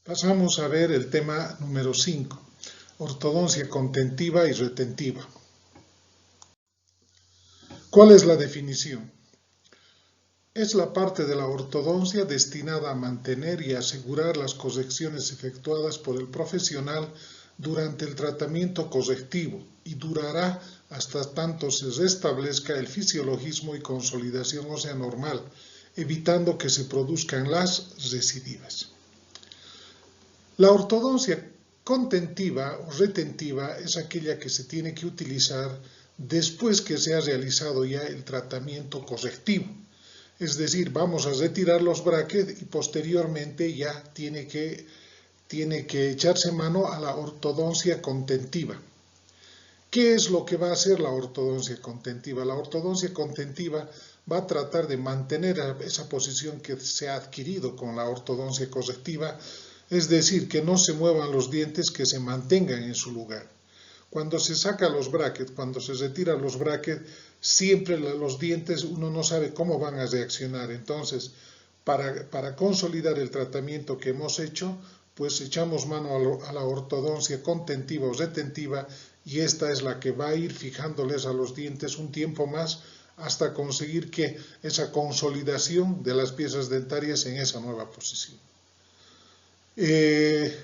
Pasamos a ver el tema número 5, ortodoncia contentiva y retentiva. ¿Cuál es la definición? Es la parte de la ortodoncia destinada a mantener y asegurar las correcciones efectuadas por el profesional durante el tratamiento correctivo y durará hasta tanto se restablezca el fisiologismo y consolidación ósea normal, evitando que se produzcan las recidivas. La ortodoncia contentiva o retentiva es aquella que se tiene que utilizar después que se ha realizado ya el tratamiento correctivo. Es decir, vamos a retirar los brackets y posteriormente ya tiene que echarse mano a la ortodoncia contentiva. ¿Qué es lo que va a hacer la ortodoncia contentiva? La ortodoncia contentiva va a tratar de mantener esa posición que se ha adquirido con la ortodoncia correctiva, es decir, que no se muevan los dientes, que se mantengan en su lugar. Cuando se saca los brackets, cuando se retiran los brackets, siempre los dientes uno no sabe cómo van a reaccionar. Entonces, para consolidar el tratamiento que hemos hecho, pues echamos mano a la ortodoncia contentiva o retentiva, y esta es la que va a ir fijándoles a los dientes un tiempo más hasta conseguir que esa consolidación de las piezas dentarias en esa nueva posición. De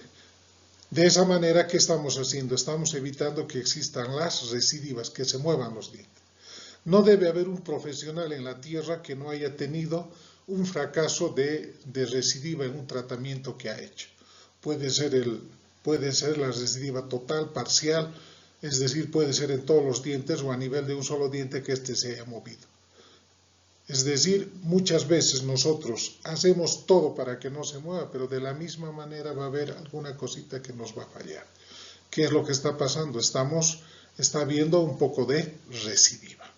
esa manera, ¿qué estamos haciendo? Estamos evitando que existan las recidivas, que se muevan los dientes. No debe haber un profesional en la tierra que no haya tenido un fracaso de recidiva en un tratamiento que ha hecho. Puede ser la recidiva total, parcial, es decir, puede ser en todos los dientes o a nivel de un solo diente que éste se haya movido. Es decir, muchas veces nosotros hacemos todo para que no se mueva, pero de la misma manera va a haber alguna cosita que nos va a fallar. ¿Qué es lo que está pasando? Está habiendo un poco de recidiva.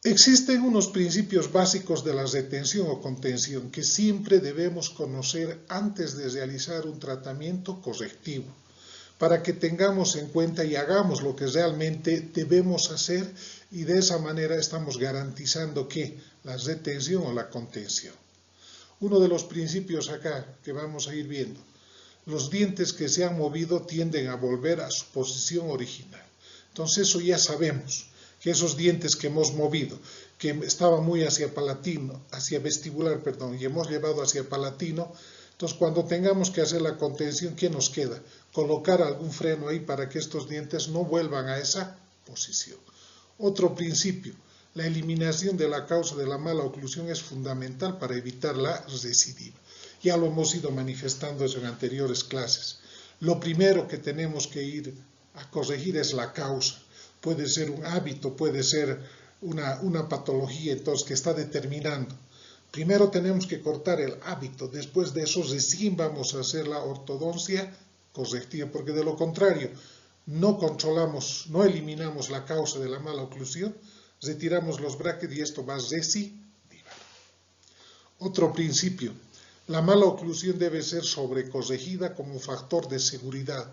Existen unos principios básicos de la retención o contención que siempre debemos conocer antes de realizar un tratamiento correctivo, para que tengamos en cuenta y hagamos lo que realmente debemos hacer, y de esa manera estamos garantizando que la retención o la contención. Uno de los principios acá que vamos a ir viendo: los dientes que se han movido tienden a volver a su posición original. Entonces eso ya sabemos, que esos dientes que hemos movido, que estaban muy hacia vestibular, y hemos llevado hacia palatino, entonces cuando tengamos que hacer la contención, ¿qué nos queda? Colocar algún freno ahí para que estos dientes no vuelvan a esa posición. Otro principio: la eliminación de la causa de la mala oclusión es fundamental para evitar la recidiva. Ya lo hemos ido manifestando en anteriores clases. Lo primero que tenemos que ir a corregir es la causa. Puede ser un hábito, puede ser una patología, entonces, que está determinando. Primero tenemos que cortar el hábito, después de eso recién vamos a hacer la ortodoncia correctiva, porque de lo contrario no controlamos, no eliminamos la causa de la mala oclusión, retiramos los brackets y esto va a recidivar. Otro principio: la mala oclusión debe ser sobrecorregida como factor de seguridad.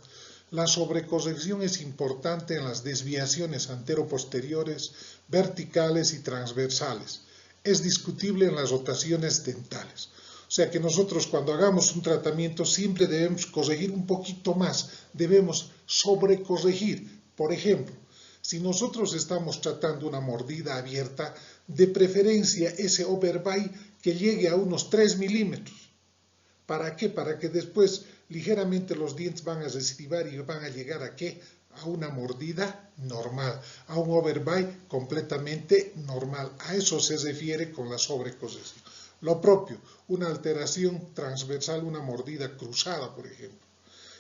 La sobrecorrección es importante en las desviaciones antero-posteriores, verticales y transversales. Es discutible en las rotaciones dentales. O sea que nosotros, cuando hagamos un tratamiento, siempre debemos corregir un poquito más, debemos sobrecorregir. Por ejemplo, si nosotros estamos tratando una mordida abierta, de preferencia ese overbite que llegue a unos 3 milímetros. ¿Para qué? Para que después ligeramente los dientes van a recidivar y van a llegar ¿a qué? A una mordida normal, a un overbite completamente normal. A eso se refiere con la sobrecorrección. Lo propio, una alteración transversal, una mordida cruzada, por ejemplo.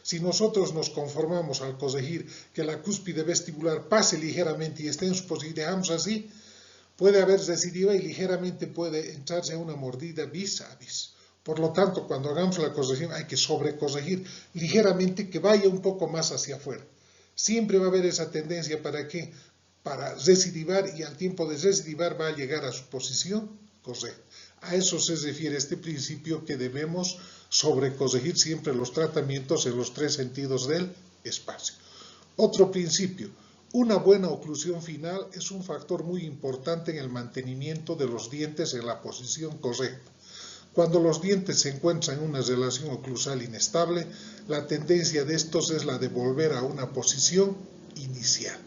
Si nosotros nos conformamos al corregir que la cúspide vestibular pase ligeramente y esté en su posición, dejamos así, puede haber recidiva y ligeramente puede entrarse a una mordida vis a vis. Por lo tanto, cuando hagamos la corrección hay que sobrecorregir ligeramente, que vaya un poco más hacia afuera. Siempre va a haber esa tendencia para ¿qué? Para recidivar, y al tiempo de recidivar va a llegar a su posición correcta. A eso se refiere este principio, que debemos sobrecorregir siempre los tratamientos en los 3 sentidos del espacio. Otro principio: Una buena oclusión final es un factor muy importante en el mantenimiento de los dientes en la posición correcta. Cuando los dientes se encuentran en una relación oclusal inestable, la tendencia de estos es la de volver a una posición inicial.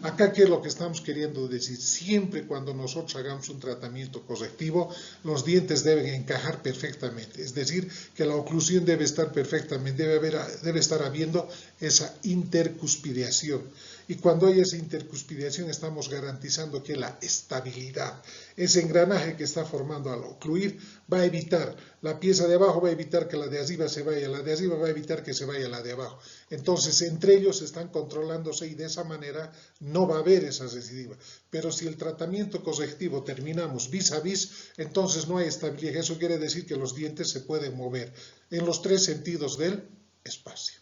Acá, ¿qué es lo que estamos queriendo decir? Siempre cuando nosotros hagamos un tratamiento correctivo, los dientes deben encajar perfectamente. Es decir, que la oclusión debe estar perfectamente, debe estar habiendo esa intercuspidación. Y cuando hay esa intercuspidación, estamos garantizando que la estabilidad, ese engranaje que está formando al ocluir, va a evitar, la pieza de abajo va a evitar que la de arriba se vaya, la de arriba va a evitar que se vaya la de abajo. Entonces, entre ellos están controlándose y de esa manera no va a haber esa recidiva. Pero si el tratamiento correctivo terminamos vis a vis, entonces no hay estabilidad. Eso quiere decir que los dientes se pueden mover en los tres sentidos del espacio.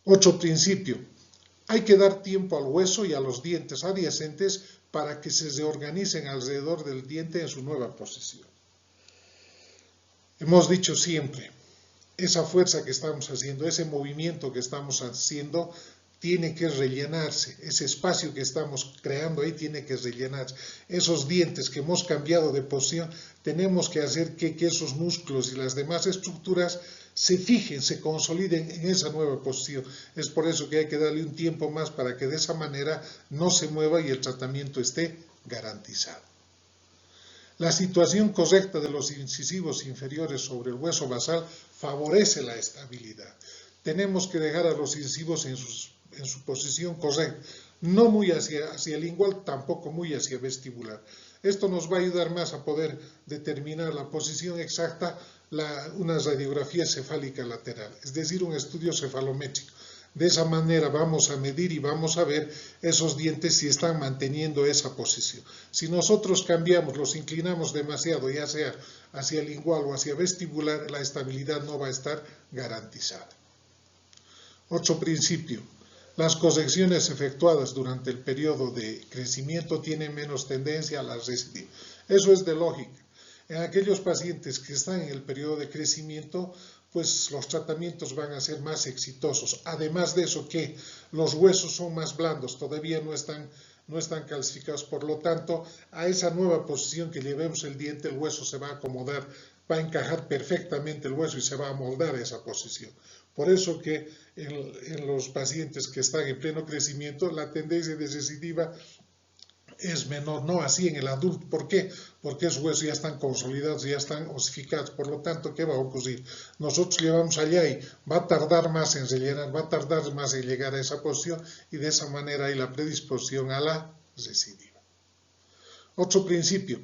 8. Principio. Hay que dar tiempo al hueso y a los dientes adyacentes para que se reorganicen alrededor del diente en su nueva posición. Hemos dicho siempre, esa fuerza que estamos haciendo, ese movimiento que estamos haciendo, tiene que rellenarse. Ese espacio que estamos creando ahí tiene que rellenarse. Esos dientes que hemos cambiado de posición, tenemos que hacer que esos músculos y las demás estructuras se fijen, se consoliden en esa nueva posición. Es por eso que hay que darle un tiempo más para que de esa manera no se mueva y el tratamiento esté garantizado. La situación correcta de los incisivos inferiores sobre el hueso basal favorece la estabilidad. Tenemos que dejar a los incisivos en su posición correcta, no muy hacia el lingual, tampoco muy hacia vestibular. Esto nos va a ayudar más a poder determinar la posición exacta, una radiografía cefálica lateral, es decir, un estudio cefalométrico. De esa manera vamos a medir y vamos a ver esos dientes si están manteniendo esa posición. Si nosotros cambiamos, los inclinamos demasiado, ya sea hacia el lingual o hacia vestibular, la estabilidad no va a estar garantizada. 8. Principio. Las correcciones efectuadas durante el periodo de crecimiento tienen menos tendencia a la recidiva. Eso es de lógica. En aquellos pacientes que están en el periodo de crecimiento, pues los tratamientos van a ser más exitosos. Además de eso, que los huesos son más blandos, todavía no están calcificados. Por lo tanto, a esa nueva posición que llevemos el diente, el hueso se va a acomodar, va a encajar perfectamente el hueso y se va a moldar a esa posición. Por eso que en los pacientes que están en pleno crecimiento, la tendencia de recidiva es menor, no así en el adulto. ¿Por qué? Porque esos huesos ya están consolidados, ya están osificados. Por lo tanto, ¿qué va a ocurrir? Nosotros llevamos allá y va a tardar más en rellenar, va a tardar más en llegar a esa posición y de esa manera hay la predisposición a la recidiva. Otro principio.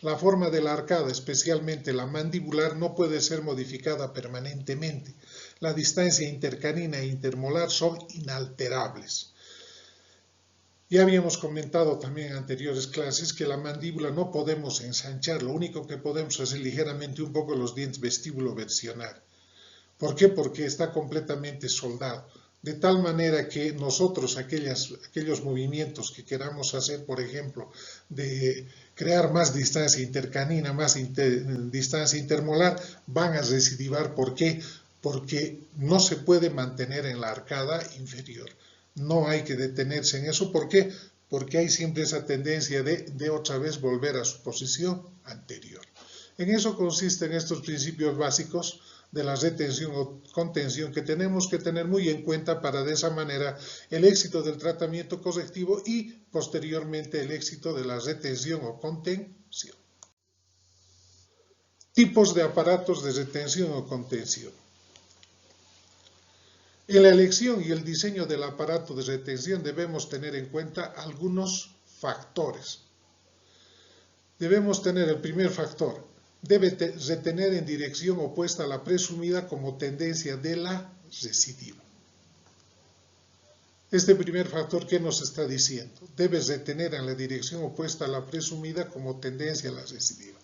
La forma de la arcada, especialmente la mandibular, no puede ser modificada permanentemente. La distancia intercanina e intermolar son inalterables. Ya habíamos comentado también en anteriores clases que la mandíbula no podemos ensanchar, lo único que podemos hacer ligeramente un poco los dientes vestíbulo-versionar. ¿Por qué? Porque está completamente soldado. De tal manera que nosotros aquellos movimientos que queramos hacer, por ejemplo, de crear más distancia intercanina, más distancia intermolar, van a recidivar. ¿Por qué? Porque no se puede mantener en la arcada inferior. No hay que detenerse en eso. ¿Por qué? Porque hay siempre esa tendencia de otra vez volver a su posición anterior. En eso consisten estos principios básicos de la retención o contención que tenemos que tener muy en cuenta para de esa manera el éxito del tratamiento correctivo y posteriormente el éxito de la retención o contención. Tipos de aparatos de retención o contención. En la elección y el diseño del aparato de retención debemos tener en cuenta algunos factores. Debemos tener el primer factor. Debe retener en dirección opuesta a la presumida como tendencia de la recidiva. Este primer factor, ¿qué nos está diciendo? Debe retener en la dirección opuesta a la presumida como tendencia a la recidiva.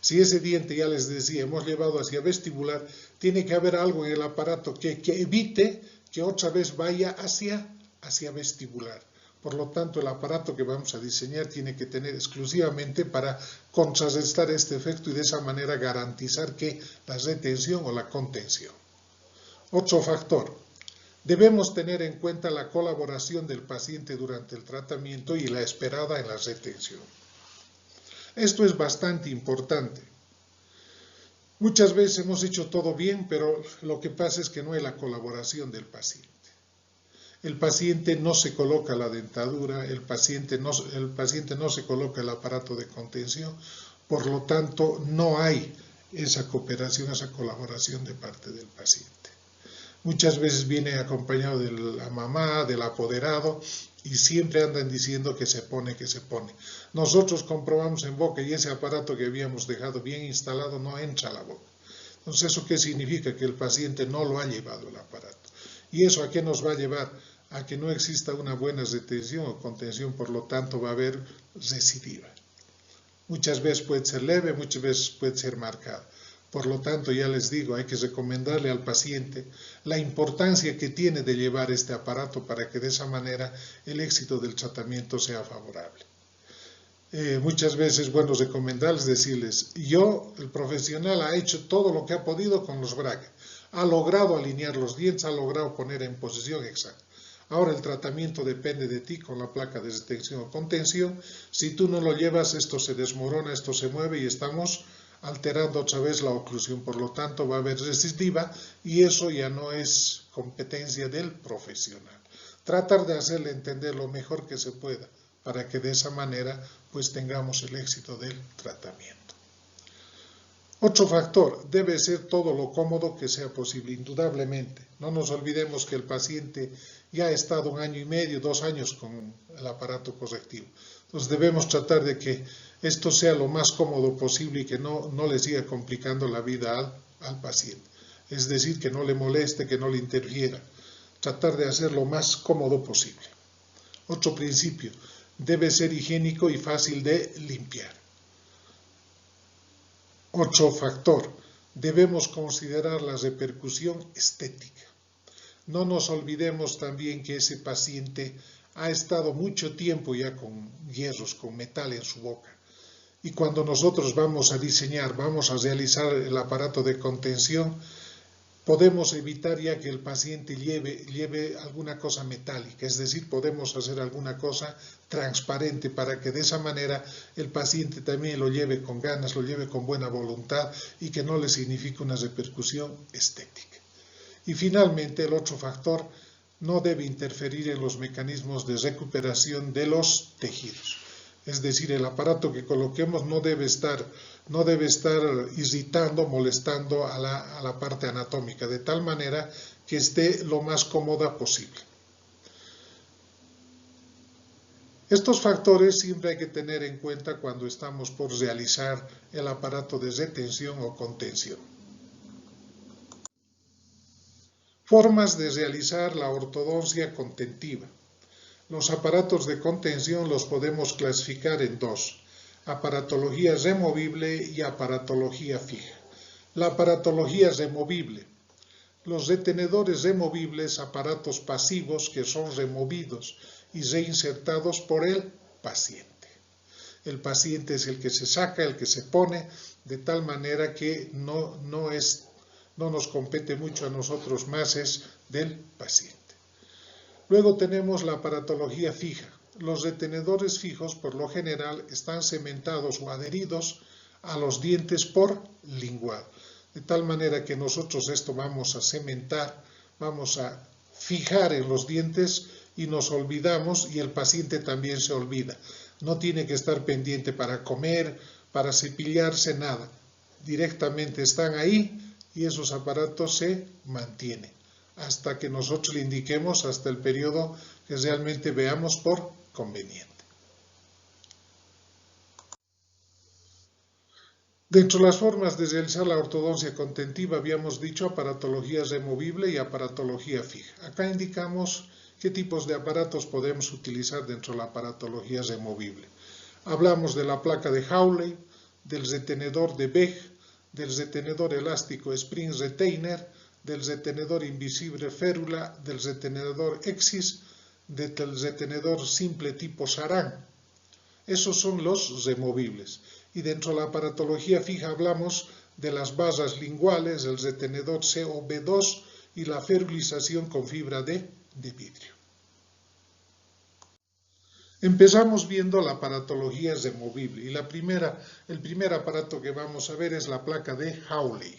Si ese diente, ya les decía, hemos llevado hacia vestibular, tiene que haber algo en el aparato que evite que otra vez vaya hacia vestibular. Por lo tanto, el aparato que vamos a diseñar tiene que tener exclusivamente para contrarrestar este efecto y de esa manera garantizar que la retención o la contención. Otro factor, Debemos tener en cuenta la colaboración del paciente durante el tratamiento y la esperada en la retención. Esto es bastante importante. Muchas veces hemos hecho todo bien, pero lo que pasa es que no hay la colaboración del paciente. El paciente no se coloca la dentadura, el paciente no se coloca el aparato de contención, por lo tanto no hay esa cooperación, esa colaboración de parte del paciente. Muchas veces viene acompañado de la mamá, del apoderado, y siempre andan diciendo que se pone, que se pone. Nosotros comprobamos en boca y ese aparato que habíamos dejado bien instalado no entra a la boca. Entonces, ¿eso qué significa? Que el paciente no lo ha llevado el aparato. ¿Y eso a qué nos va a llevar? A que no exista una buena retención o contención, por lo tanto va a haber recidiva. Muchas veces puede ser leve, muchas veces puede ser marcada. Por lo tanto, ya les digo, hay que recomendarle al paciente la importancia que tiene de llevar este aparato para que de esa manera el éxito del tratamiento sea favorable. Muchas veces es bueno recomendarles, decirles, el profesional ha hecho todo lo que ha podido con los brackets, ha logrado alinear los dientes, ha logrado poner en posición exacta. Ahora el tratamiento depende de ti con la placa de retención o contención. Si tú no lo llevas, esto se desmorona, esto se mueve y estamos alterando otra vez la oclusión, por lo tanto va a haber recidiva y eso ya no es competencia del profesional. Tratar de hacerle entender lo mejor que se pueda para que de esa manera pues tengamos el éxito del tratamiento. Otro factor, debe ser todo lo cómodo que sea posible, indudablemente. No nos olvidemos que el paciente ya ha estado 1 año y medio, 2 años con el aparato correctivo. Entonces debemos tratar de que esto sea lo más cómodo posible y que no le siga complicando la vida al paciente. Es decir, que no le moleste, que no le interfiera. Tratar de hacer lo más cómodo posible. Otro principio, debe ser higiénico y fácil de limpiar. Otro factor, debemos considerar la repercusión estética. No nos olvidemos también que ese paciente ha estado mucho tiempo ya con hierros, con metal en su boca. Y cuando nosotros vamos a diseñar, vamos a realizar el aparato de contención, podemos evitar ya que el paciente lleve alguna cosa metálica, es decir, podemos hacer alguna cosa transparente para que de esa manera el paciente también lo lleve con ganas, lo lleve con buena voluntad y que no le signifique una repercusión estética. Y finalmente, el otro factor, no debe interferir en los mecanismos de recuperación de los tejidos. Es decir, el aparato que coloquemos no debe estar irritando, molestando a la parte anatómica, de tal manera que esté lo más cómoda posible. Estos factores siempre hay que tener en cuenta cuando estamos por realizar el aparato de retención o contención. Formas de realizar la ortodoncia contentiva. Los aparatos de contención los podemos clasificar en 2, aparatología removible y aparatología fija. La aparatología removible. Los retenedores removibles, aparatos pasivos que son removidos y reinsertados por el paciente. El paciente es el que se saca, el que se pone, de tal manera que no nos compete mucho a nosotros, más es del paciente. Luego tenemos la aparatología fija. Los retenedores fijos, por lo general, están cementados o adheridos a los dientes por linguado. De tal manera que nosotros esto vamos a cementar, vamos a fijar en los dientes y nos olvidamos y el paciente también se olvida. No tiene que estar pendiente para comer, para cepillarse, nada. Directamente están ahí y esos aparatos se mantienen hasta que nosotros le indiquemos, hasta el periodo que realmente veamos por conveniente. Dentro de las formas de realizar la ortodoncia contentiva habíamos dicho aparatología removible y aparatología fija. Acá indicamos qué tipos de aparatos podemos utilizar dentro de la aparatología removible. Hablamos de la placa de Hawley, del retenedor de Beck, del retenedor elástico Spring Retainer, del retenedor invisible férula, del retenedor Exis, del retenedor simple tipo Saran. Esos son los removibles. Y dentro de la aparatología fija hablamos de las basas linguales, el retenedor COB2 y la ferrulización con fibra de vidrio. Empezamos viendo la aparatología removible y el primer aparato que vamos a ver es la placa de Hawley.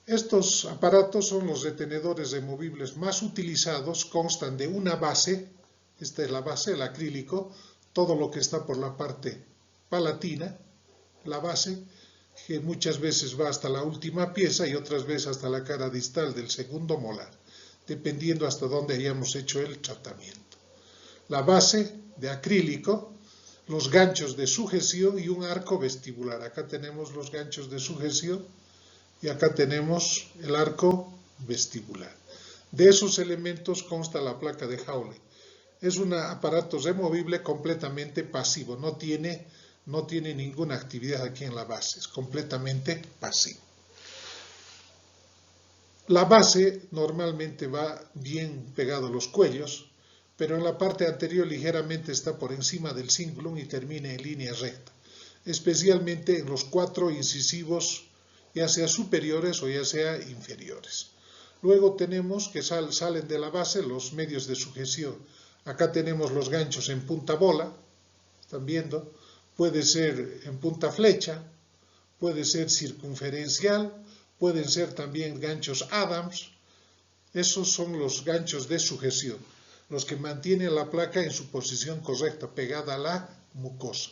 Estos aparatos son los retenedores removibles más utilizados, constan de una base, esta es la base, el acrílico, todo lo que está por la parte palatina, la base, que muchas veces va hasta la última pieza y otras veces hasta la cara distal del segundo molar, dependiendo hasta dónde hayamos hecho el tratamiento. La base de acrílico, los ganchos de sujeción y un arco vestibular. Acá tenemos los ganchos de sujeción y acá tenemos el arco vestibular. De esos elementos consta la placa de Hawley. Es un aparato removible completamente pasivo, no tiene ninguna actividad aquí en la base, es completamente pasivo. La base normalmente va bien pegado a los cuellos, pero en la parte anterior ligeramente está por encima del cingulum y termina en línea recta, especialmente en los 4 incisivos, ya sea superiores o ya sea inferiores. Luego tenemos que salen de la base los medios de sujeción. Acá tenemos los ganchos en punta bola, están viendo, puede ser en punta flecha, puede ser circunferencial, pueden ser también ganchos Adams. Esos son los ganchos de sujeción, los que mantienen la placa en su posición correcta, pegada a la mucosa.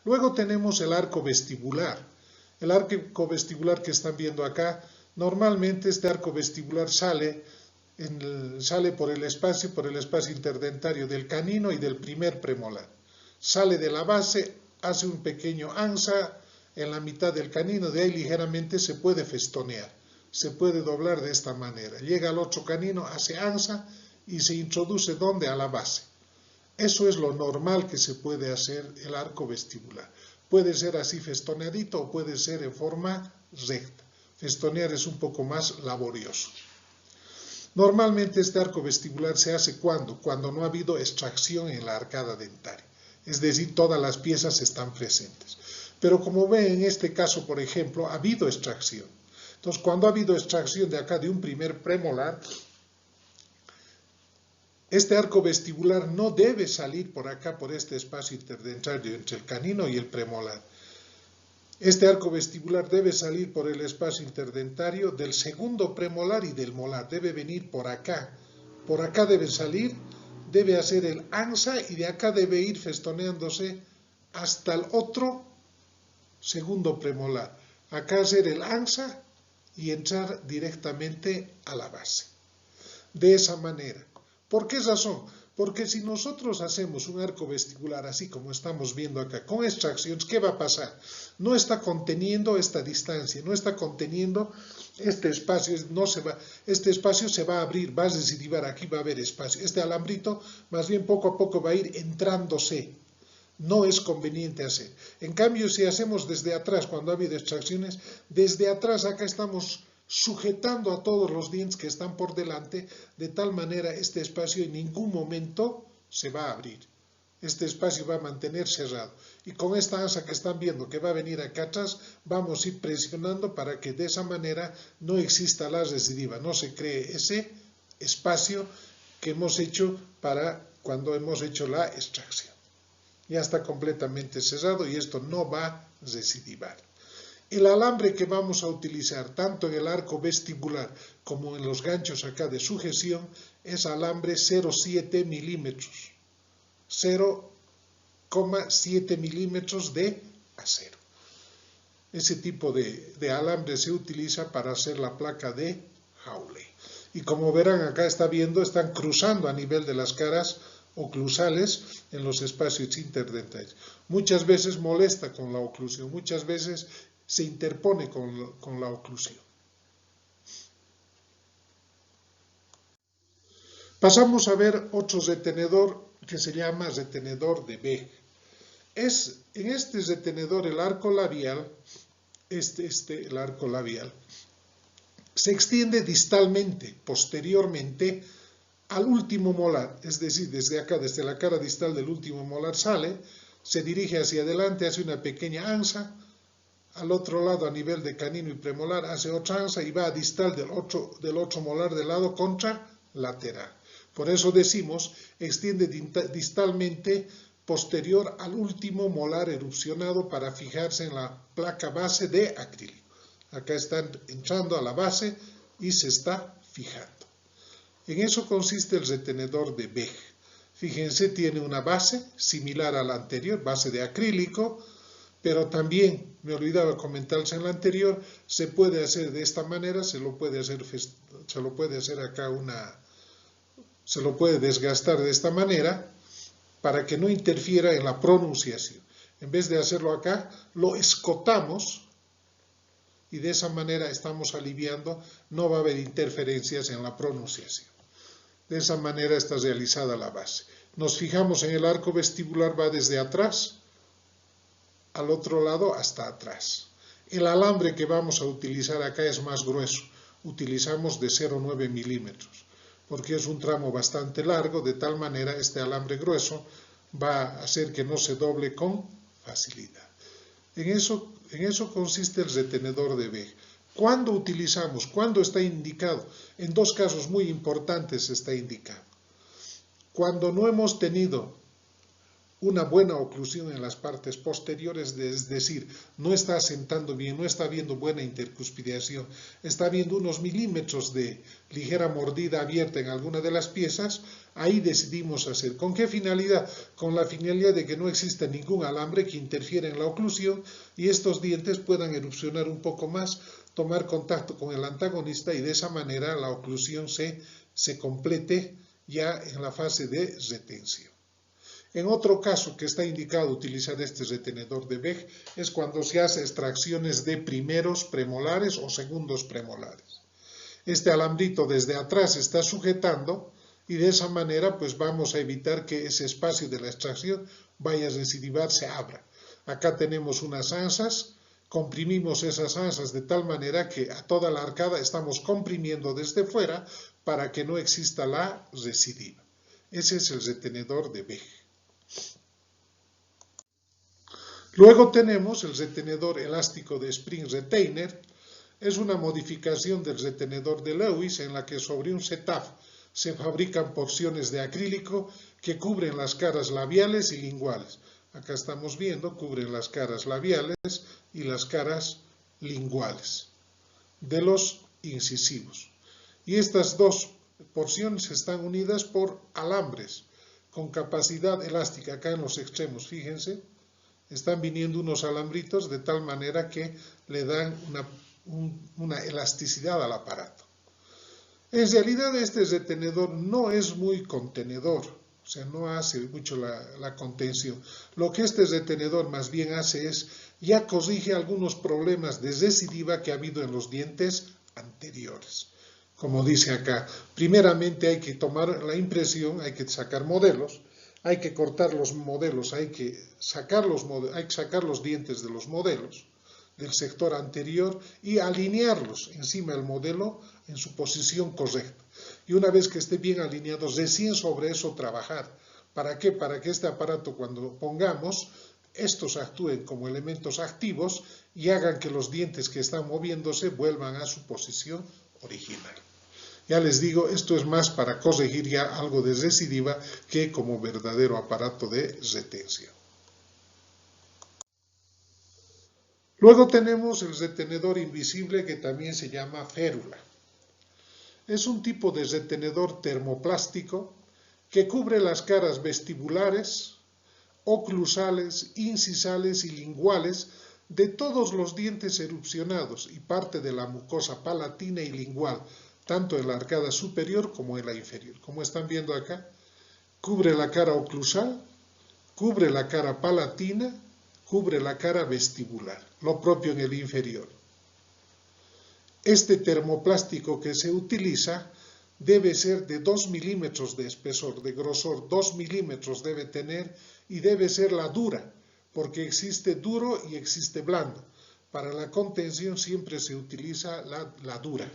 Luego tenemos el arco vestibular. El arco vestibular que están viendo acá, normalmente este arco vestibular sale por el espacio interdentario del canino y del primer premolar. Sale de la base, hace un pequeño ansa en la mitad del canino, de ahí ligeramente se puede festonear, se puede doblar de esta manera. Llega al otro canino, hace ansa y se introduce ¿dónde? A la base. Eso es lo normal que se puede hacer el arco vestibular. Puede ser así festoneadito o puede ser en forma recta. Festonear es un poco más laborioso. Normalmente este arco vestibular se hace cuando no ha habido extracción en la arcada dentaria, es decir, todas las piezas están presentes. Pero como ven en este caso, por ejemplo, ha habido extracción. Entonces, cuando ha habido extracción de acá de un primer premolar, este arco vestibular no debe salir por acá, por este espacio interdentario entre el canino y el premolar. Este arco vestibular debe salir por el espacio interdentario del segundo premolar y del molar. Debe venir por acá. Por acá debe salir, debe hacer el ansa y de acá debe ir festoneándose hasta el otro segundo premolar. Acá hacer el ansa y entrar directamente a la base. De esa manera. ¿Por qué razón? Porque si nosotros hacemos un arco vestibular así como estamos viendo acá, con extracciones, ¿qué va a pasar? No está conteniendo esta distancia, no está conteniendo este espacio, este espacio se va a abrir, va a recidivar, aquí va a haber espacio. Este alambrito más bien poco a poco va a ir entrándose, no es conveniente hacer. En cambio, si hacemos desde atrás, cuando ha habido extracciones, desde atrás acá estamos sujetando a todos los dientes que están por delante, de tal manera este espacio en ningún momento se va a abrir. Este espacio va a mantener cerrado. Y con esta ansa que están viendo que va a venir acá atrás, vamos a ir presionando para que de esa manera no exista la recidiva, no se cree ese espacio que hemos hecho para cuando hemos hecho la extracción. Ya está completamente cerrado y esto no va a recidivar. El alambre que vamos a utilizar tanto en el arco vestibular como en los ganchos acá de sujeción es alambre 0,7 milímetros. 0,7 milímetros de acero. Ese tipo de alambre se utiliza para hacer la placa de Hawley. Y como verán acá están cruzando a nivel de las caras oclusales en los espacios interdentarios. Muchas veces molesta con la oclusión, muchas veces se interpone con la oclusión. Pasamos a ver otro retenedor que se llama retenedor de Beck. En este retenedor el arco labial, el arco labial, se extiende distalmente, posteriormente al último molar, es decir, desde acá, desde la cara distal del último molar sale, se dirige hacia adelante, hace una pequeña ansa, al otro lado a nivel de canino y premolar hace otra ansa y va a distal del 8 molar del lado contralateral. Por eso decimos, extiende distalmente posterior al último molar erupcionado para fijarse en la placa base de acrílico. Acá están entrando a la base y se está fijando. En eso consiste el retenedor de Begg. Fíjense, tiene una base similar a la anterior, base de acrílico, pero también, me olvidaba comentarles en la anterior, se puede hacer de esta manera, se lo puede desgastar de esta manera para que no interfiera en la pronunciación. En vez de hacerlo acá, lo escotamos y de esa manera estamos aliviando, no va a haber interferencias en la pronunciación. De esa manera está realizada la base. Nos fijamos en el arco vestibular, va desde atrás al otro lado hasta atrás. El alambre que vamos a utilizar acá es más grueso. Utilizamos de 0,9 milímetros, porque es un tramo bastante largo, de tal manera este alambre grueso va a hacer que no se doble con facilidad. En eso consiste el retenedor de Begg. ¿Cuándo utilizamos? ¿Cuándo está indicado? En dos casos muy importantes está indicado. Cuando no hemos tenido una buena oclusión en las partes posteriores, es decir, no está asentando bien, no está habiendo buena intercuspidación, está habiendo unos milímetros de ligera mordida abierta en alguna de las piezas, ahí decidimos hacer. ¿Con qué finalidad? Con la finalidad de que no exista ningún alambre que interfiera en la oclusión y estos dientes puedan erupcionar un poco más, tomar contacto con el antagonista y de esa manera la oclusión se complete ya en la fase de retención. En otro caso que está indicado utilizar este retenedor de Begg es cuando se hace extracciones de primeros premolares o segundos premolares. Este alambrito desde atrás está sujetando y de esa manera pues vamos a evitar que ese espacio de la extracción vaya a recidivar, se abra. Acá tenemos unas anzas, comprimimos esas anzas de tal manera que a toda la arcada estamos comprimiendo desde fuera para que no exista la recidiva. Ese es el retenedor de Begg. Luego tenemos el retenedor elástico de Spring Retainer. Es una modificación del retenedor de Lewis en la que sobre un setaf se fabrican porciones de acrílico que cubren las caras labiales y linguales. Acá estamos viendo, cubren las caras labiales y las caras linguales de los incisivos. Y estas dos porciones están unidas por alambres con capacidad elástica acá en los extremos, fíjense. Están viniendo unos alambritos de tal manera que le dan una elasticidad al aparato. En realidad este retenedor no es muy contenedor, o sea, no hace mucho la contención. Lo que este retenedor más bien hace es, ya corrige algunos problemas de recidiva que ha habido en los dientes anteriores. Como dice acá, primeramente hay que tomar la impresión, hay que sacar modelos, hay que cortar los modelos, hay que sacar los dientes de los modelos del sector anterior y alinearlos encima del modelo en su posición correcta. Y una vez que esté bien alineado, recién sobre eso trabajar. ¿Para qué? Para que este aparato cuando pongamos, estos actúen como elementos activos y hagan que los dientes que están moviéndose vuelvan a su posición original. Ya les digo, esto es más para corregir ya algo de recidiva que como verdadero aparato de retención. Luego tenemos el retenedor invisible que también se llama férula. Es un tipo de retenedor termoplástico que cubre las caras vestibulares, oclusales, incisales y linguales de todos los dientes erupcionados y parte de la mucosa palatina y lingual, tanto en la arcada superior como en la inferior. Como están viendo acá, cubre la cara oclusal, cubre la cara palatina, cubre la cara vestibular, lo propio en el inferior. Este termoplástico que se utiliza debe ser de 2 milímetros de espesor, de grosor, 2 milímetros debe tener y debe ser la dura, porque existe duro y existe blando. Para la contención siempre se utiliza la dura.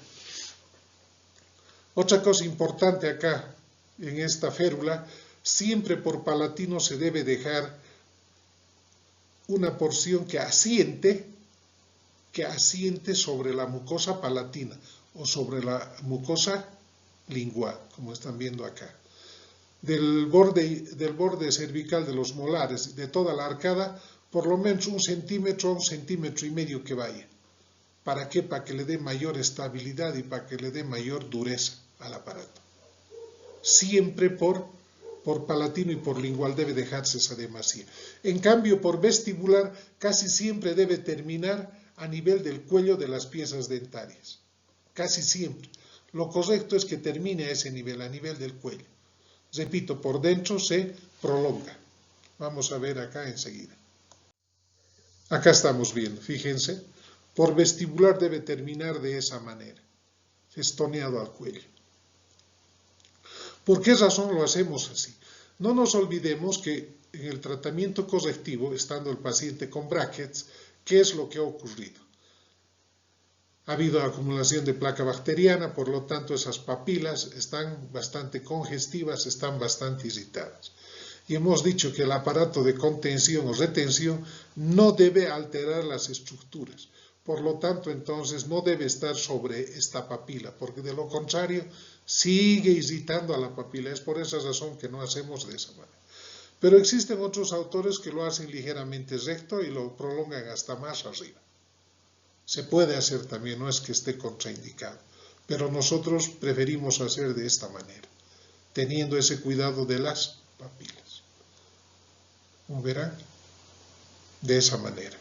Otra cosa importante acá, en esta férula, siempre por palatino se debe dejar una porción que asiente que asiente sobre la mucosa palatina o sobre la mucosa lingual, como están viendo acá. Del borde cervical de los molares, de toda la arcada, por lo menos 1 centímetro a 1,5 centímetros que vaya. ¿Para qué? Para que le dé mayor estabilidad y para que le dé mayor dureza al aparato. Siempre por palatino y por lingual debe dejarse esa demasía. En cambio, por vestibular casi siempre debe terminar a nivel del cuello de las piezas dentarias. Casi siempre. Lo correcto es que termine a ese nivel, a nivel del cuello. Repito, por dentro se prolonga. Vamos a ver acá enseguida. Acá estamos viendo, fíjense. Por vestibular debe terminar de esa manera, festoneado al cuello. ¿Por qué razón lo hacemos así? No nos olvidemos que en el tratamiento correctivo, estando el paciente con brackets, ¿qué es lo que ha ocurrido? Ha habido acumulación de placa bacteriana, por lo tanto esas papilas están bastante congestivas, están bastante irritadas. Y hemos dicho que el aparato de contención o retención no debe alterar las estructuras. Por lo tanto, entonces, no debe estar sobre esta papila, porque de lo contrario sigue irritando a la papila. Es por esa razón que no hacemos de esa manera. Pero existen otros autores que lo hacen ligeramente recto y lo prolongan hasta más arriba. Se puede hacer también, no es que esté contraindicado, pero nosotros preferimos hacer de esta manera, teniendo ese cuidado de las papilas. Como verán, de esa manera.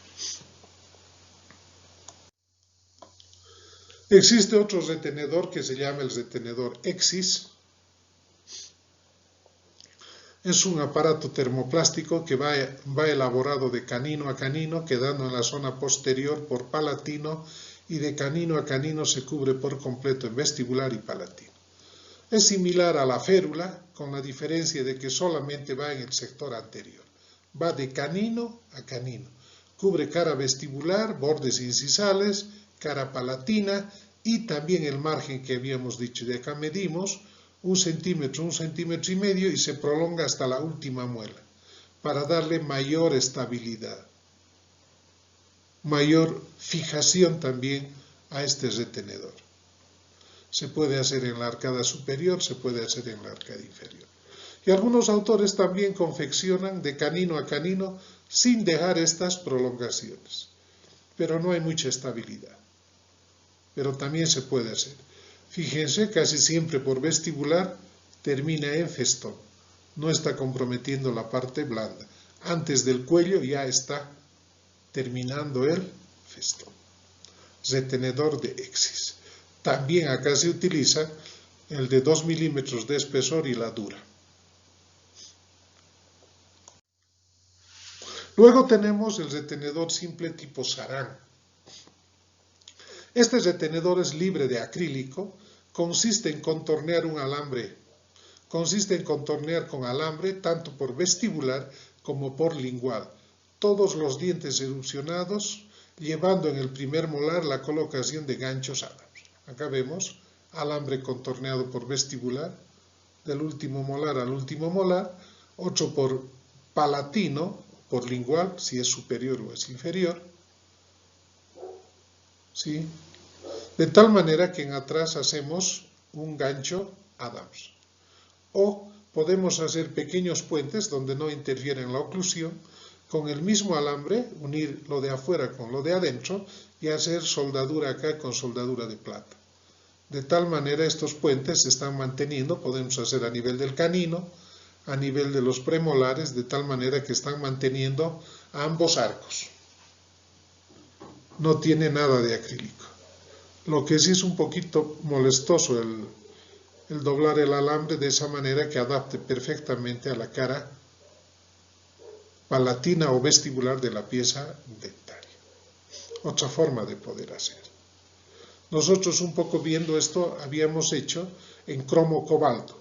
Existe otro retenedor que se llama el retenedor Exis. Es un aparato termoplástico que va elaborado de canino a canino, quedando en la zona posterior por palatino, y de canino a canino se cubre por completo en vestibular y palatino. Es similar a la férula, con la diferencia de que solamente va en el sector anterior. Va de canino a canino. Cubre cara vestibular, bordes incisales, cara palatina y también el margen que habíamos dicho. De acá medimos 1 centímetro, 1,5 centímetros y se prolonga hasta la última muela para darle mayor estabilidad, mayor fijación también a este retenedor. Se puede hacer en la arcada superior, se puede hacer en la arcada inferior. Y algunos autores también confeccionan de canino a canino sin dejar estas prolongaciones. Pero no hay mucha estabilidad. Pero también se puede hacer. Fíjense, casi siempre por vestibular termina en festón. No está comprometiendo la parte blanda. Antes del cuello ya está terminando el festón. Retenedor de Exis. También acá se utiliza el de 2 milímetros de espesor y la dura. Luego tenemos el retenedor simple tipo Sarán. Este retenedor es libre de acrílico, consiste en contornear con alambre tanto por vestibular como por lingual, todos los dientes erupcionados, llevando en el primer molar la colocación de ganchos Adams. Acá vemos alambre contorneado por vestibular, del último molar al último molar, otro por palatino, por lingual, si es superior o es inferior, ¿sí? De tal manera que en atrás hacemos un gancho Adams. O podemos hacer pequeños puentes donde no interfieren la oclusión, con el mismo alambre, unir lo de afuera con lo de adentro y hacer soldadura acá con soldadura de plata. De tal manera estos puentes se están manteniendo, podemos hacer a nivel del canino, a nivel de los premolares, de tal manera que están manteniendo ambos arcos. No tiene nada de acrílico. Lo que sí es un poquito molestoso el doblar el alambre de esa manera que adapte perfectamente a la cara palatina o vestibular de la pieza dentaria. Otra forma de poder hacer. Nosotros un poco viendo esto habíamos hecho en cromo cobalto,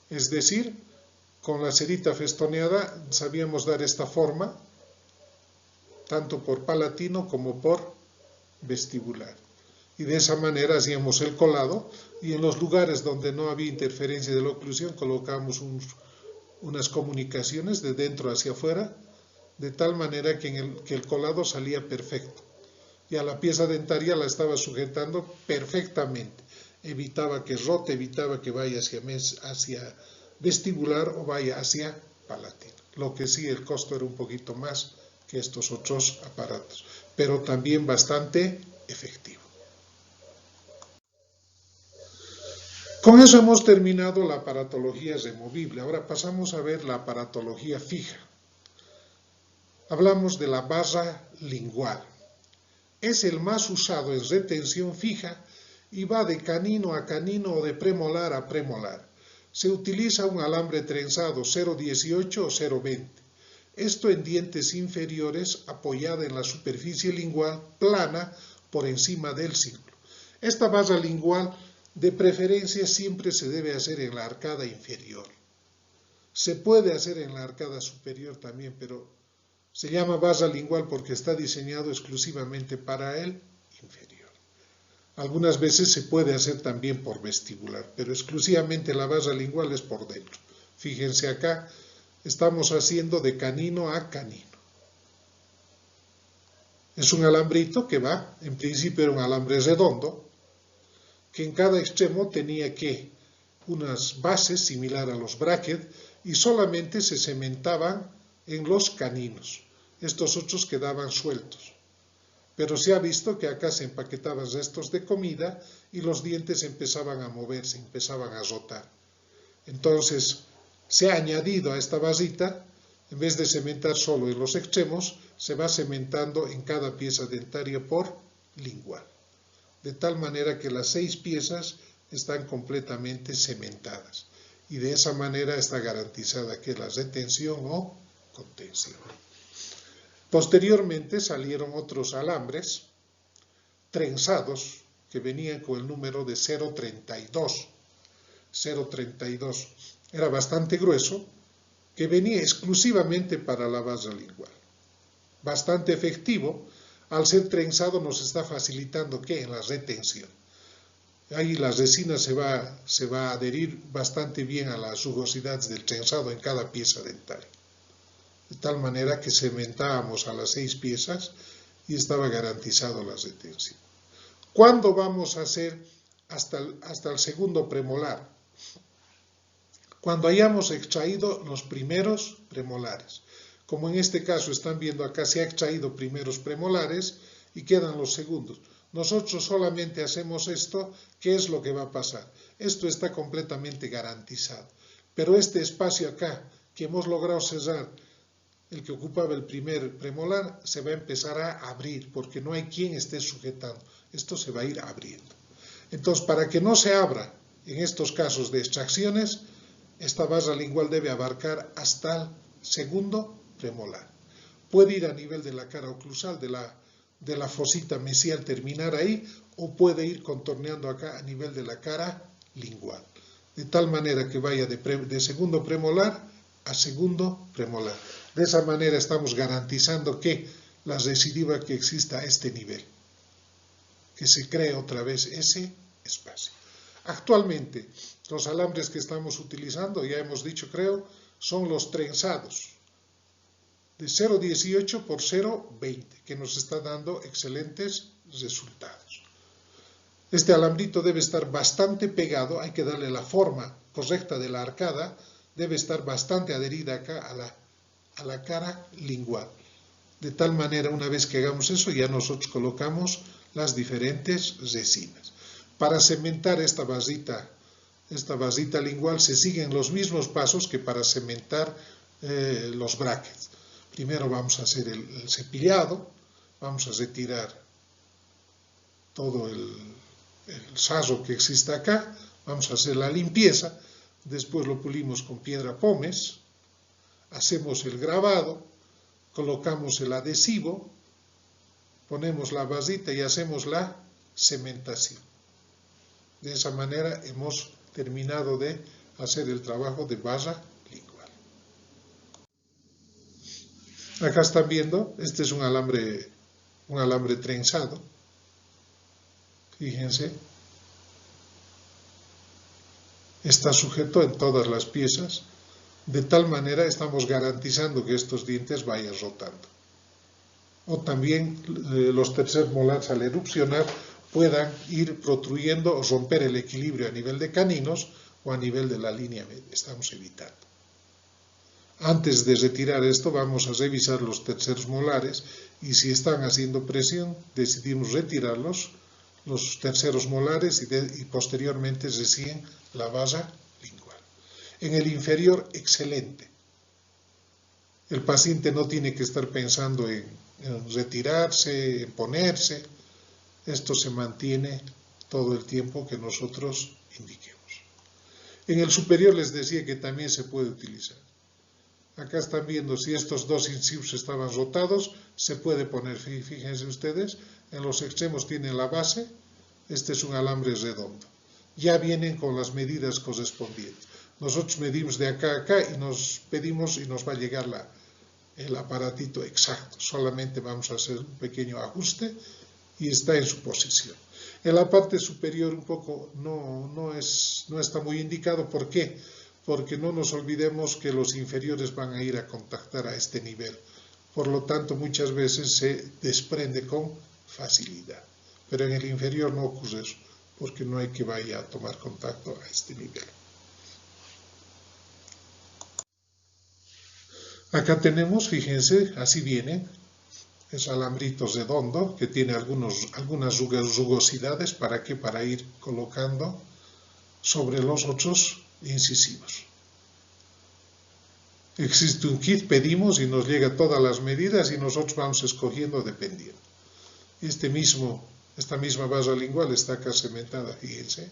es decir, con la cerita festoneada sabíamos dar esta forma, tanto por palatino como por vestibular. Y de esa manera hacíamos el colado y en los lugares donde no había interferencia de la oclusión colocamos unas comunicaciones de dentro hacia afuera, de tal manera que el colado salía perfecto. y a la pieza dentaria la estaba sujetando perfectamente. Evitaba que rote, evitaba que vaya hacia vestibular o vaya hacia palatino. Lo que sí, el costo era un poquito más que estos otros aparatos, pero también bastante efectivo. Con eso hemos terminado la aparatología removible. Ahora pasamos a ver la aparatología fija. Hablamos de la barra lingual. Es el más usado en retención fija y va de canino a canino o de premolar a premolar. Se utiliza un alambre trenzado 0,18 o 0,20. Esto en dientes inferiores apoyada en la superficie lingual plana por encima del círculo. Esta barra lingual de preferencia siempre se debe hacer en la arcada inferior. Se puede hacer en la arcada superior también, pero se llama barra lingual porque está diseñado exclusivamente para el inferior. Algunas veces se puede hacer también por vestibular, pero exclusivamente la barra lingual es por dentro. Fíjense acá, estamos haciendo de canino a canino. Es un alambrito que va, en principio era un alambre redondo, que en cada extremo tenía unas bases similar a los brackets y solamente se cementaban en los caninos. Estos otros quedaban sueltos. Pero se ha visto que acá se empaquetaban restos de comida y los dientes empezaban a moverse, empezaban a rotar. Entonces se ha añadido a esta basita, en vez de cementar solo en los extremos, se va cementando en cada pieza dentaria por lingual. De tal manera que las 6 piezas están completamente cementadas. Y de esa manera está garantizada que la retención o contención. Posteriormente salieron otros alambres trenzados que venían con el número de 0,32. 0,32 era bastante grueso, que venía exclusivamente para la barra lingual. Bastante efectivo. Al ser trenzado nos está facilitando ¿qué? En la retención. Ahí la resina se va a adherir bastante bien a las rugosidades del trenzado en cada pieza dentaria. De tal manera que cementábamos a las 6 piezas y estaba garantizado la retención. ¿Cuándo vamos a hacer hasta el segundo premolar? Cuando hayamos extraído los primeros premolares. Como en este caso están viendo acá, se ha extraído primeros premolares y quedan los segundos. Nosotros solamente hacemos esto, ¿qué es lo que va a pasar? Esto está completamente garantizado. Pero este espacio acá, que hemos logrado cerrar, el que ocupaba el primer premolar, se va a empezar a abrir, porque no hay quien esté sujetando. Esto se va a ir abriendo. Entonces, para que no se abra en estos casos de extracciones, esta barra lingual debe abarcar hasta el segundo premolar. Puede ir a nivel de la cara oclusal, de la fosita mesial, terminar ahí, o puede ir contorneando acá a nivel de la cara lingual. De tal manera que vaya de segundo premolar a segundo premolar. De esa manera estamos garantizando que la recidiva que exista a este nivel, que se cree otra vez ese espacio. Actualmente, los alambres que estamos utilizando, ya hemos dicho creo, son los trenzados de 0,18 por 0,20, que nos está dando excelentes resultados. Este alambrito debe estar bastante pegado, hay que darle la forma correcta de la arcada, debe estar bastante adherida acá a la cara lingual. De tal manera, una vez que hagamos eso, ya nosotros colocamos las diferentes resinas. Para cementar esta vasita lingual se siguen los mismos pasos que para cementar los brackets. Primero vamos a hacer el cepillado, vamos a retirar todo el sarro que existe acá, vamos a hacer la limpieza, después lo pulimos con piedra pómez, hacemos el grabado, colocamos el adhesivo, ponemos la vasita y hacemos la cementación. De esa manera hemos terminado de hacer el trabajo de barra lingual. Acá están viendo, este es un alambre trenzado. Fíjense. Está sujeto en todas las piezas. De tal manera estamos garantizando que estos dientes vayan rotando. o también los terceros molares al erupcionar puedan ir protruyendo o romper el equilibrio a nivel de caninos o a nivel de la línea media. Estamos evitando. Antes de retirar esto vamos a revisar los terceros molares y si están haciendo presión decidimos retirarlos, los terceros molares y posteriormente recién la basa lingual. En el inferior, excelente. El paciente no tiene que estar pensando en retirarse, en ponerse. Esto se mantiene todo el tiempo que nosotros indiquemos. En el superior les decía que también se puede utilizar. Acá están viendo si estos dos incisivos estaban rotados, se puede poner, fíjense ustedes, en los extremos tienen la base, este es un alambre redondo. Ya vienen con las medidas correspondientes. Nosotros medimos de acá a acá y nos pedimos y nos va a llegar el aparatito exacto. Solamente vamos a hacer un pequeño ajuste y está en su posición. En la parte superior un poco no está muy indicado. ¿Por qué? Porque no nos olvidemos que los inferiores van a ir a contactar a este nivel. Por lo tanto, muchas veces se desprende con facilidad. Pero en el inferior no ocurre eso, porque no hay que vaya a tomar contacto a este nivel. Acá tenemos, fíjense, así viene, es alambrito redondo que tiene algunas rugosidades. ¿Para qué? Para ir colocando sobre los otros incisivos. Existe un kit, pedimos y nos llega todas las medidas y nosotros vamos escogiendo dependiendo. Esta misma base lingual está acá cementada, fíjense.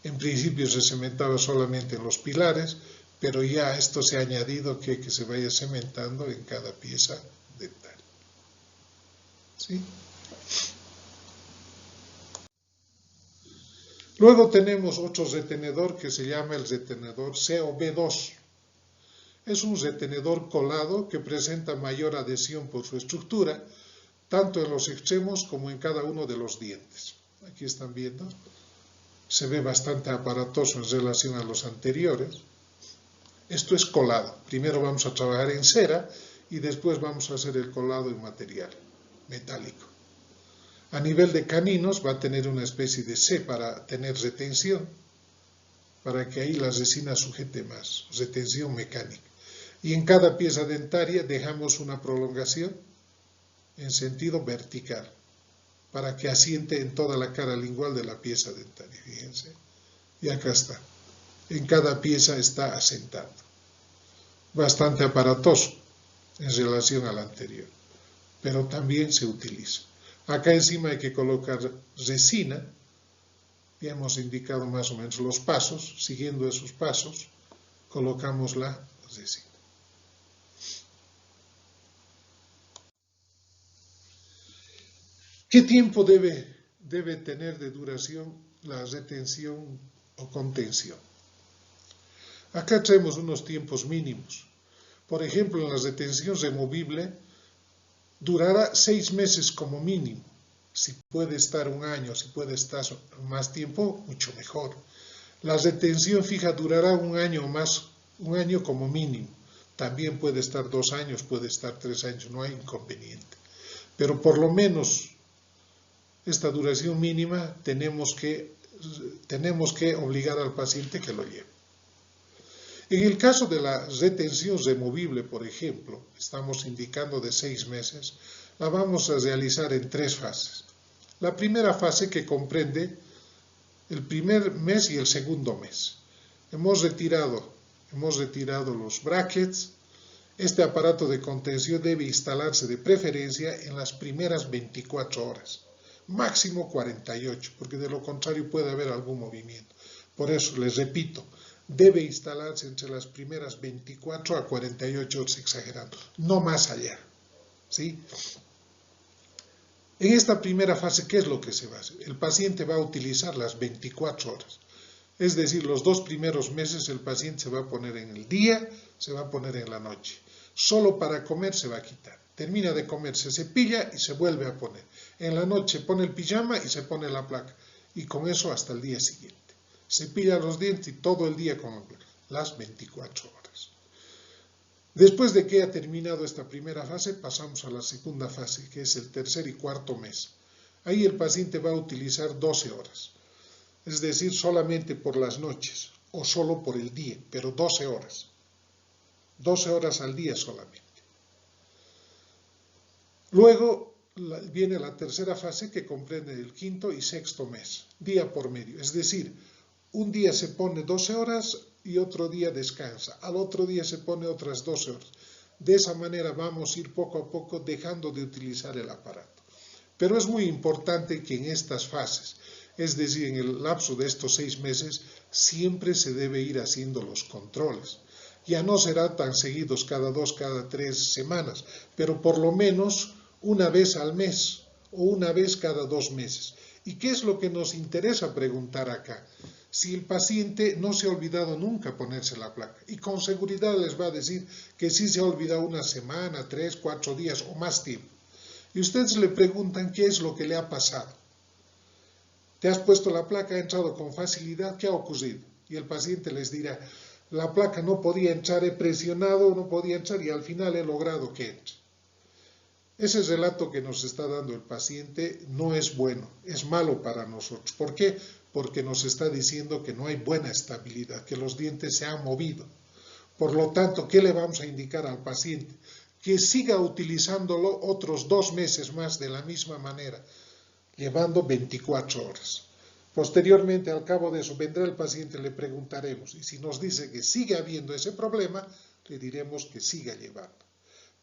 En principio se cementaba solamente en los pilares, pero ya esto se ha añadido que se vaya cementando en cada pieza dental. ¿Sí? Luego tenemos otro retenedor que se llama el retenedor COB2. Es un retenedor colado que presenta mayor adhesión por su estructura, tanto en los extremos como en cada uno de los dientes. Aquí están viendo, se ve bastante aparatoso en relación a los anteriores. Esto es colado. Primero vamos a trabajar en cera y después vamos a hacer el colado en material metálico. A nivel de caninos va a tener una especie de C para tener retención, para que ahí la resina sujete más, retención mecánica. Y en cada pieza dentaria dejamos una prolongación en sentido vertical, para que asiente en toda la cara lingual de la pieza dentaria, fíjense. Y acá está. En cada pieza está asentado. Bastante aparatoso en relación al anterior, pero también se utiliza. Acá encima hay que colocar resina. Ya hemos indicado más o menos los pasos. Siguiendo esos pasos, colocamos la resina. ¿Qué tiempo debe tener de duración la retención o contención? Acá traemos unos tiempos mínimos. Por ejemplo, en la retención removible durará 6 meses como mínimo. Si puede estar un año, si puede estar más tiempo, mucho mejor. La retención fija durará un año más, un año como mínimo. También puede estar 2 años, puede estar 3 años, no hay inconveniente. Pero por lo menos esta duración mínima tenemos que obligar al paciente que lo lleve. En el caso de la retención removible, por ejemplo, estamos indicando de 6 meses, la vamos a realizar en 3 fases. La primera fase que comprende el primer mes y el segundo mes. Hemos retirado los brackets. Este aparato de contención debe instalarse de preferencia en las primeras 24 horas, máximo 48, porque de lo contrario puede haber algún movimiento. Por eso, les repito, debe instalarse entre las primeras 24 a 48 horas, exagerando, no más allá. ¿Sí? En esta primera fase, ¿qué es lo que se va a hacer? El paciente va a utilizar las 24 horas. Es decir, los 2 primeros meses el paciente se va a poner en el día, se va a poner en la noche. Solo para comer se va a quitar. Termina de comer, se cepilla y se vuelve a poner. En la noche pone el pijama y se pone la placa. Y con eso hasta el día siguiente. Cepilla los dientes y todo el día con las 24 horas. Después de que ha terminado esta primera fase, pasamos a la segunda fase, que es el tercer y cuarto mes. Ahí el paciente va a utilizar 12 horas, es decir, solamente por las noches o solo por el día, pero 12 horas. 12 horas al día solamente. Luego viene la tercera fase que comprende el quinto y sexto mes, día por medio. Es decir, un día se pone 12 horas y otro día descansa. Al otro día se pone otras 12 horas. De esa manera vamos a ir poco a poco dejando de utilizar el aparato. Pero es muy importante que en estas fases, es decir, en el lapso de estos 6 meses, siempre se debe ir haciendo los controles. Ya no será tan seguidos cada 2, cada 3 semanas, pero por lo menos una vez al mes o una vez cada 2 meses. ¿Y qué es lo que nos interesa preguntar acá? Si el paciente no se ha olvidado nunca ponerse la placa, y con seguridad les va a decir que sí se ha olvidado una semana, 3, 4 días o más tiempo. Y ustedes le preguntan qué es lo que le ha pasado. Te has puesto la placa, ha entrado con facilidad, ¿qué ha ocurrido? Y el paciente les dirá, la placa no podía entrar, he presionado, no podía entrar y al final he logrado que entre. Ese relato que nos está dando el paciente no es bueno, es malo para nosotros. ¿Por qué? Porque nos está diciendo que no hay buena estabilidad, que los dientes se han movido. Por lo tanto, ¿qué le vamos a indicar al paciente? Que siga utilizándolo otros 2 meses más de la misma manera, llevando 24 horas. Posteriormente, al cabo de eso, vendrá el paciente, le preguntaremos, y si nos dice que sigue habiendo ese problema, le diremos que siga llevando.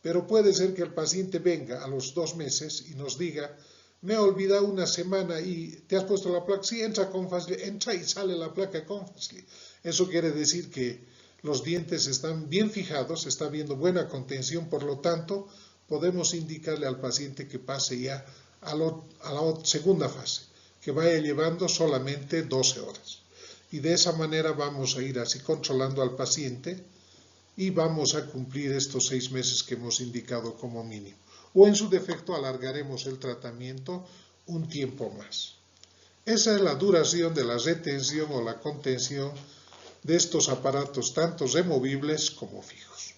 Pero puede ser que el paciente venga a los 2 meses y nos diga, me he olvidado una semana y te has puesto la placa, sí, entra con facilidad, entra y sale la placa con facilidad. Eso quiere decir que los dientes están bien fijados, está habiendo buena contención, por lo tanto, podemos indicarle al paciente que pase ya a la segunda fase, que vaya llevando solamente 12 horas. Y de esa manera vamos a ir así controlando al paciente y vamos a cumplir estos 6 meses que hemos indicado como mínimo. O en su defecto alargaremos el tratamiento un tiempo más. Esa es la duración de la retención o la contención de estos aparatos, tanto removibles como fijos.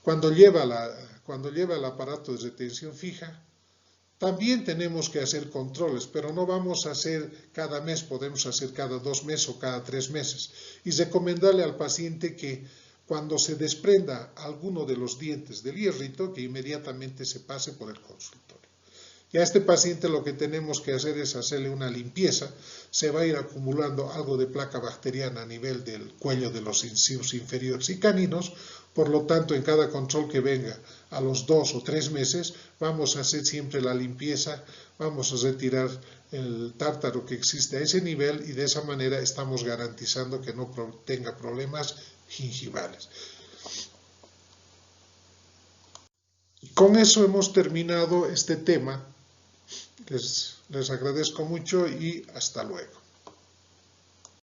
Cuando lleva el aparato de retención fija, también tenemos que hacer controles, pero no vamos a hacer cada mes, podemos hacer cada 2 meses o cada 3 meses. Y recomendarle al paciente que cuando se desprenda alguno de los dientes del hierrito, que inmediatamente se pase por el consultorio. Y a este paciente lo que tenemos que hacer es hacerle una limpieza. Se va a ir acumulando algo de placa bacteriana a nivel del cuello de los incisivos inferiores y caninos. Por lo tanto, en cada control que venga a los 2 o 3 meses, vamos a hacer siempre la limpieza, vamos a retirar el tártaro que existe a ese nivel y de esa manera estamos garantizando que no tenga problemas gingivales. Con eso hemos terminado este tema. Les agradezco mucho y hasta luego.